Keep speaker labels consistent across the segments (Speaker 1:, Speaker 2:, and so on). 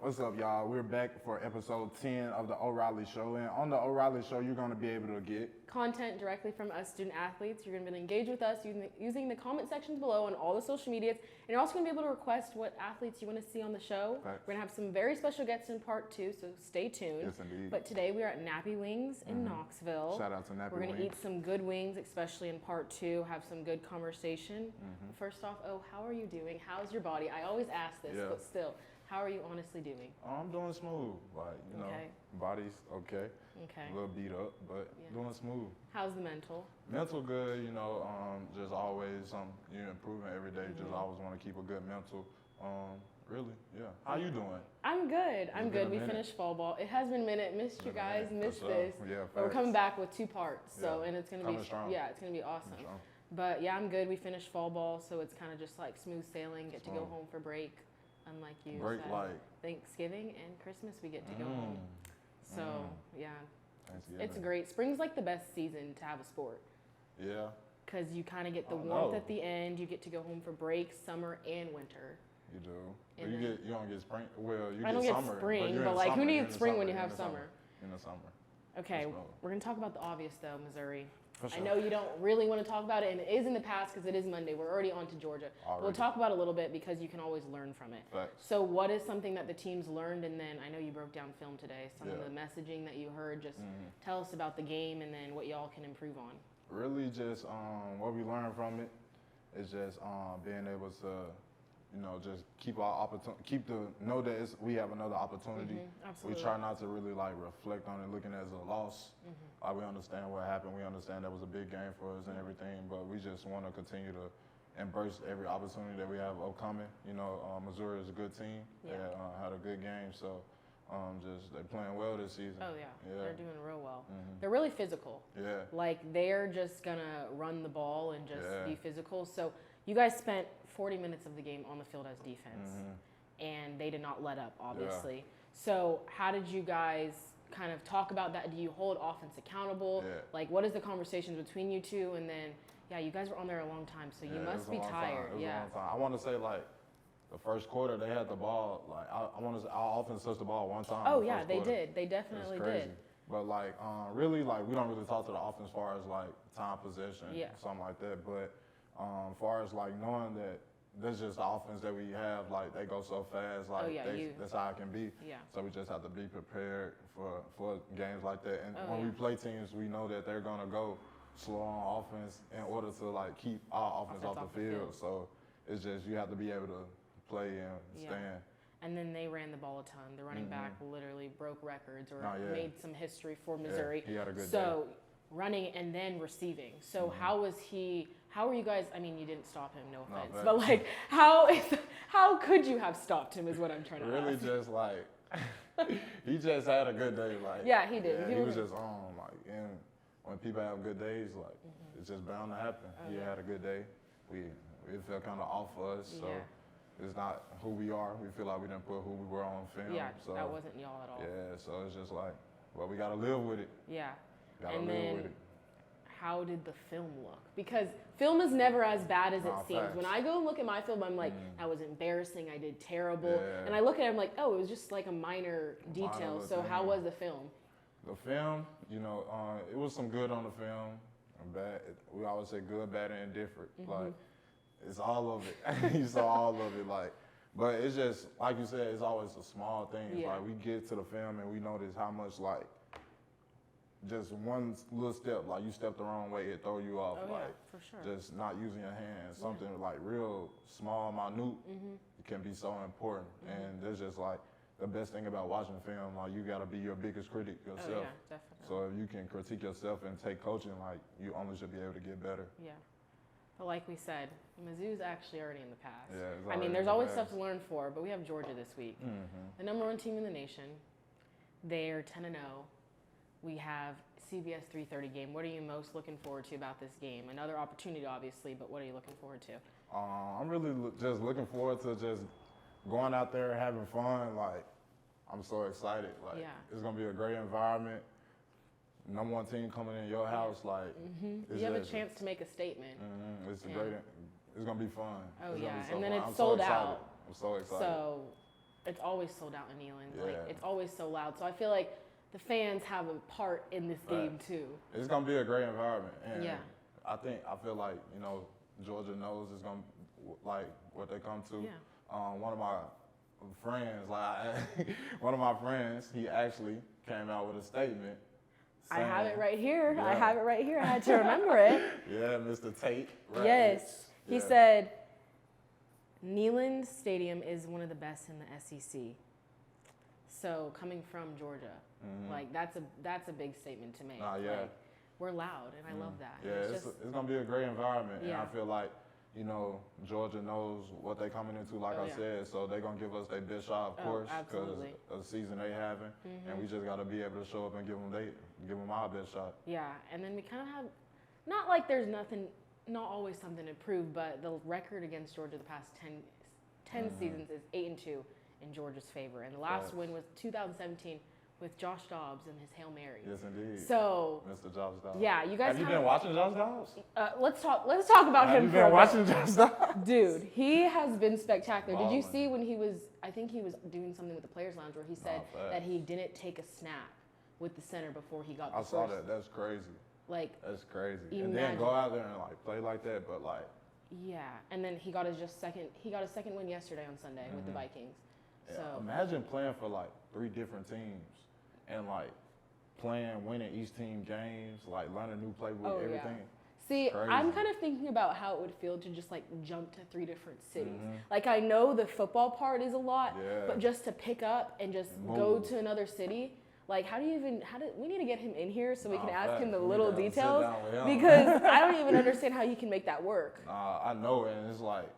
Speaker 1: What's up, y'all? We're back for episode 10 of the O'Reilly Show. And on the O'Reilly Show, you're going to be able to get
Speaker 2: content directly from us student athletes. You're going to be able to engage with us using the comment sections below on all the social medias. And you're also going to be able to request what athletes you want to see on the show.
Speaker 1: Facts.
Speaker 2: We're going to have some very special guests in part 2, so stay tuned.
Speaker 1: Yes, indeed.
Speaker 2: But today we are at Nappy Wings in Knoxville.
Speaker 1: Shout out to Nappy
Speaker 2: We're going to
Speaker 1: Wings.
Speaker 2: eat some good wings, especially in part 2, have some good conversation. First off, how are you doing? How's your body? I always ask this, but still, how are you honestly doing?
Speaker 1: I'm doing smooth. Like, you know, body's okay.
Speaker 2: Okay.
Speaker 1: A little beat up, but doing smooth.
Speaker 2: How's the mental?
Speaker 1: Mental good, you know, just always you're improving every day. Just always want to keep a good mental. Really, yeah. How you doing?
Speaker 2: I'm good. I'm good. We
Speaker 1: minute.
Speaker 2: finished fall ball. It has been a minute. Missed you guys. Missed this.
Speaker 1: Yeah,
Speaker 2: but we're
Speaker 1: facts.
Speaker 2: coming back with 2 parts. So and it's gonna
Speaker 1: Coming
Speaker 2: be
Speaker 1: strong.
Speaker 2: yeah, it's gonna be awesome.
Speaker 1: Strong.
Speaker 2: But yeah, I'm good. We finished fall ball, so it's kind of just like smooth sailing. Get to go home for break, unlike you.
Speaker 1: Break
Speaker 2: said.
Speaker 1: like
Speaker 2: Thanksgiving and Christmas, we get to go home. So yeah,
Speaker 1: Thanksgiving.
Speaker 2: it's great. Spring's like the best season to have a sport.
Speaker 1: Yeah.
Speaker 2: Cause you kind of get the warmth at the end. You get to go home for break, summer and winter.
Speaker 1: You do. But
Speaker 2: And
Speaker 1: you don't get spring. Well, you
Speaker 2: I don't
Speaker 1: get
Speaker 2: get
Speaker 1: summer.
Speaker 2: spring,
Speaker 1: you're
Speaker 2: but
Speaker 1: in
Speaker 2: like,
Speaker 1: summer,
Speaker 2: who
Speaker 1: you're
Speaker 2: needs
Speaker 1: in
Speaker 2: spring
Speaker 1: summer,
Speaker 2: when you
Speaker 1: you're
Speaker 2: have
Speaker 1: in
Speaker 2: summer?
Speaker 1: In the summer.
Speaker 2: Okay,
Speaker 1: Let's go.
Speaker 2: we're gonna talk about the obvious though, Missouri.
Speaker 1: For sure.
Speaker 2: I know you don't really want to talk about it, and it is in the past because it is Monday. We're already on to Georgia. We'll
Speaker 1: Already.
Speaker 2: talk about it a little bit because you can always learn from it.
Speaker 1: Facts.
Speaker 2: So what is something that the teams learned, and then I know you broke down film today, some of
Speaker 1: Yeah.
Speaker 2: the messaging that you heard, just tell us about the game and then what y'all can improve on.
Speaker 1: Really, just what we learned from it is just being able to, you know, just keep our opportunity, know that we have another opportunity.
Speaker 2: Absolutely.
Speaker 1: We try not to really like reflect on it, looking at it as a loss. We understand what happened. We understand that was a big game for us and everything, but we just want to continue to embrace every opportunity that we have upcoming. You know, Missouri is a good team.
Speaker 2: Yeah.
Speaker 1: They had a good game, so just they're playing well this season.
Speaker 2: Oh yeah, they're doing real well.
Speaker 1: Mm-hmm.
Speaker 2: They're really physical.
Speaker 1: Yeah.
Speaker 2: Like they're just gonna run the ball and just
Speaker 1: Yeah.
Speaker 2: be physical. So you guys spent 40 minutes of the game on the field as defense, and they did not let up, obviously. So how did you guys kind of talk about that? Do you hold offense accountable?
Speaker 1: Yeah.
Speaker 2: Like, what is the conversations between you two? And then, yeah, you guys were on there a long time, so you
Speaker 1: Yeah, it
Speaker 2: must
Speaker 1: was a
Speaker 2: be
Speaker 1: long time.
Speaker 2: tired.
Speaker 1: It was a
Speaker 2: Yeah.
Speaker 1: long time. I want to say like the first quarter they had the ball. Like I want to say our offense touched the ball one time.
Speaker 2: Oh
Speaker 1: the
Speaker 2: yeah,
Speaker 1: first
Speaker 2: they
Speaker 1: quarter.
Speaker 2: did. They
Speaker 1: It was
Speaker 2: definitely
Speaker 1: crazy.
Speaker 2: did.
Speaker 1: But like really like we don't really talk to the offense as far as like time possession, something like that. But as far as like knowing that that's just the offense that we have, like they go so fast, like that's how it can be.
Speaker 2: Yeah.
Speaker 1: So we just have to be prepared for games like that. And
Speaker 2: Oh,
Speaker 1: when
Speaker 2: yeah.
Speaker 1: we play teams, we know that they're gonna go slow on offense in order to like keep our offense off the field. So it's just you have to be able to play and stand.
Speaker 2: And then they ran the ball a ton. The running back literally broke records or
Speaker 1: Oh, yeah.
Speaker 2: made some history for Missouri.
Speaker 1: he had a good
Speaker 2: so running and then receiving. So how were you guys, I mean, you didn't stop him, no offense,
Speaker 1: facts.
Speaker 2: but like how could you have stopped him is what I'm trying to
Speaker 1: Really
Speaker 2: ask.
Speaker 1: just like he just had a good day. Like
Speaker 2: Yeah, he did.
Speaker 1: Yeah,
Speaker 2: He
Speaker 1: he
Speaker 2: was-
Speaker 1: was just on like, and when people have good days, like it's just bound to happen.
Speaker 2: Oh,
Speaker 1: He
Speaker 2: yeah.
Speaker 1: had a good day. It felt kind of off for us, so
Speaker 2: Yeah.
Speaker 1: it's not who we are. We feel like we didn't put who we were on film.
Speaker 2: Yeah,
Speaker 1: so
Speaker 2: that wasn't y'all at all.
Speaker 1: yeah. So it's just like, well, we gotta live with it.
Speaker 2: Yeah.
Speaker 1: Gotta
Speaker 2: And
Speaker 1: live
Speaker 2: then
Speaker 1: with it.
Speaker 2: how did the film look? Because film is never as bad as it
Speaker 1: Nah,
Speaker 2: seems.
Speaker 1: facts.
Speaker 2: When I go and look at my film, I'm like, that was embarrassing. I did terrible.
Speaker 1: Yeah.
Speaker 2: And I look at it, I'm like, oh, it was just like a minor detail.
Speaker 1: little
Speaker 2: So how
Speaker 1: thing.
Speaker 2: was the film?
Speaker 1: The film, you know, it was some good on the film, and bad. We always say good, bad, and indifferent. Like, it's all of it. You saw all of it, like. But it's just, like you said, it's always the small things.
Speaker 2: Yeah.
Speaker 1: Like, we get to the film and we notice how much, like, just one little step, like, you step the wrong way, it throw you off.
Speaker 2: Oh,
Speaker 1: like,
Speaker 2: yeah, for sure.
Speaker 1: just not using your hands, something, like, real small, minute, can be so important. And there's just, like, the best thing about watching film, like, you got to be your biggest critic yourself.
Speaker 2: Oh, yeah, definitely.
Speaker 1: So if you can critique yourself and take coaching, like, you only should be able to get better.
Speaker 2: Yeah. But like we said, Mizzou's actually already in the past.
Speaker 1: Yeah, it's
Speaker 2: I
Speaker 1: already
Speaker 2: mean,
Speaker 1: in
Speaker 2: there's
Speaker 1: the
Speaker 2: always
Speaker 1: past.
Speaker 2: stuff to learn for, but we have Georgia this week. The #1 team in the nation. They're 10-0. We have CBS 3:30 game. What are you most looking forward to about this game? Another opportunity, obviously, but what are you looking forward to?
Speaker 1: I'm really just looking forward to just going out there and having fun. Like, I'm so excited. Like, it's going to be a great environment. #1 team coming in your house, like,
Speaker 2: You have a chance to make a statement.
Speaker 1: It's a great. It's gonna be fun.
Speaker 2: Oh
Speaker 1: It's
Speaker 2: yeah,
Speaker 1: gonna be so
Speaker 2: and then
Speaker 1: fun.
Speaker 2: it's
Speaker 1: I'm
Speaker 2: sold
Speaker 1: so excited.
Speaker 2: out.
Speaker 1: I'm so excited.
Speaker 2: So it's always sold out in Neyland.
Speaker 1: Yeah.
Speaker 2: Like, it's always so loud. So I feel like the fans have a part in this game too.
Speaker 1: It's gonna be a great environment, and
Speaker 2: Yeah.
Speaker 1: I feel like Georgia knows it's gonna like what they come to.
Speaker 2: Yeah.
Speaker 1: One of my friends, he actually came out with a statement.
Speaker 2: I have it right here.
Speaker 1: Yeah.
Speaker 2: I have it right here. I had to remember it.
Speaker 1: Yeah, Mr. Tate. Right?
Speaker 2: Yes. He
Speaker 1: Yeah.
Speaker 2: said, Neyland Stadium is one of the best in the SEC. So coming from Georgia, like that's a big statement to make.
Speaker 1: Nah, yeah.
Speaker 2: Like, we're loud, and I love that.
Speaker 1: Yeah,
Speaker 2: And
Speaker 1: it's gonna be a great environment, and
Speaker 2: Yeah.
Speaker 1: I feel like Georgia knows what they're coming into, like I said, so they're gonna give us their best shot, of course, because
Speaker 2: absolutely.
Speaker 1: of the season they having, and we just gotta be able to show up and give them our best shot.
Speaker 2: Yeah, and then we kind of have, not like there's not always something to prove, but the record against Georgia the past 10 seasons is 8-2 in Georgia's favor, and the last win was 2017 with Josh Dobbs and his Hail Mary.
Speaker 1: Yes, indeed.
Speaker 2: So,
Speaker 1: Mr. Josh Dobbs.
Speaker 2: yeah, you guys
Speaker 1: have you been watching Josh Dobbs?
Speaker 2: Let's talk about him.
Speaker 1: Have you been watching Josh Dobbs?
Speaker 2: Dude, he has been spectacular. Did you
Speaker 1: Ballin'.
Speaker 2: see when I think he was doing something with the Players Lounge where he said that he didn't take a snap with the center before he got the
Speaker 1: I
Speaker 2: first.
Speaker 1: saw that. That's crazy.
Speaker 2: Like,
Speaker 1: That's crazy.
Speaker 2: Imagine.
Speaker 1: And then go out there and like play like that, but like.
Speaker 2: yeah, and then he got his second win yesterday on Sunday with the Vikings.
Speaker 1: Yeah,
Speaker 2: So
Speaker 1: imagine playing for like 3 different teams and like winning each team games, like learning new playbook, everything.
Speaker 2: See,
Speaker 1: Crazy.
Speaker 2: I'm kind of thinking about how it would feel to just like jump to 3 different cities. Like I know the football part is a lot, but just to pick up and just go to another city, like we need to get him in here so we can ask him the little details because I don't even understand how he can make that work.
Speaker 1: I know, and it's like,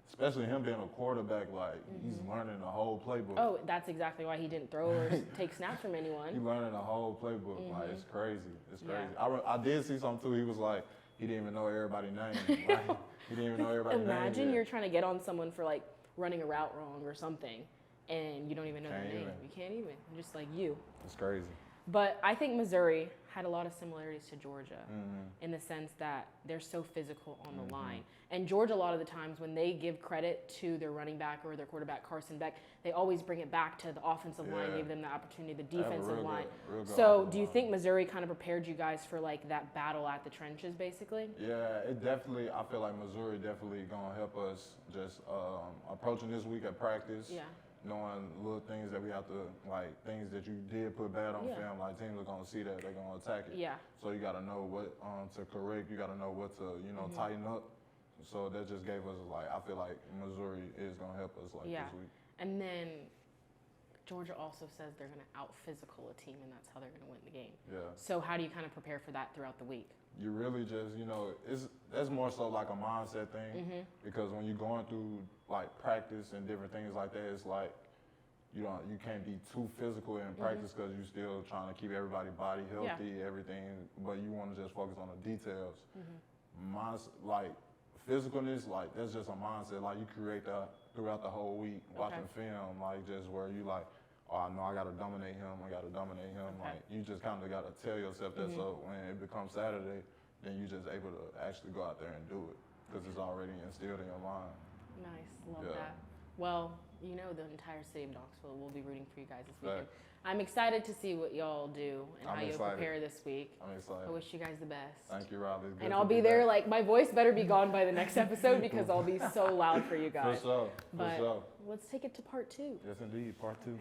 Speaker 1: especially him being a quarterback, like he's learning the whole playbook.
Speaker 2: Oh, that's exactly why he didn't throw or take snaps from anyone.
Speaker 1: He's learning the whole playbook. Like it's crazy. It's crazy. I did see something too. He was like, he didn't even know everybody's name. Like, he didn't even know everybody's name.
Speaker 2: Imagine
Speaker 1: yet.
Speaker 2: you're trying to get on someone for like running a route wrong or something, and you don't even know their name. You can't even. Just like you.
Speaker 1: It's crazy.
Speaker 2: But I think Missouri had a lot of similarities to Georgia in the sense that they're so physical on the line. And Georgia, a lot of the times when they give credit to their running back or their quarterback, Carson Beck, they always bring it back to the offensive line, give them the opportunity, the defensive line. So do you think Missouri kind of prepared you guys for like that battle at the trenches, basically?
Speaker 1: Yeah, it definitely, I feel like Missouri definitely going to help us just approaching this week at practice.
Speaker 2: Yeah.
Speaker 1: Knowing little things that we have to, like things that you did put bad on film, like teams are gonna see that, they're gonna attack it.
Speaker 2: Yeah.
Speaker 1: So you gotta know what to correct, you gotta know what to, tighten up. So that just gave us like, I feel like Missouri is gonna help us like this week. And
Speaker 2: then Georgia also says they're gonna out-physical a team and that's how they're gonna win the game.
Speaker 1: Yeah.
Speaker 2: So how do you kind of prepare for that throughout the week?
Speaker 1: You really just, that's more so like a mindset thing because when you're going through like practice and different things like that, it's like you can't be too physical in practice because you're still trying to keep everybody's body healthy, everything, but you want to just focus on the details. Like physicalness, like that's just a mindset. Like you create that throughout the whole week, watching film, like just where you like, oh, I know I got to dominate him. Like you just kind of got to tell yourself that. So when it becomes Saturday, then you're just able to actually go out there and do it because it's already instilled in your mind.
Speaker 2: Nice, love that. Well, the entire city of Knoxville will be rooting for you guys this weekend. I'm excited to see what y'all do and how you'll prepare this week.
Speaker 1: I'm excited.
Speaker 2: I wish you guys the best.
Speaker 1: Thank you, Riley.
Speaker 2: And I'll be there, like, my voice better be gone by the next episode because I'll be so loud for you guys.
Speaker 1: For sure.
Speaker 2: But let's take it to part 2.
Speaker 1: Yes, indeed. Part 2.
Speaker 2: Okay.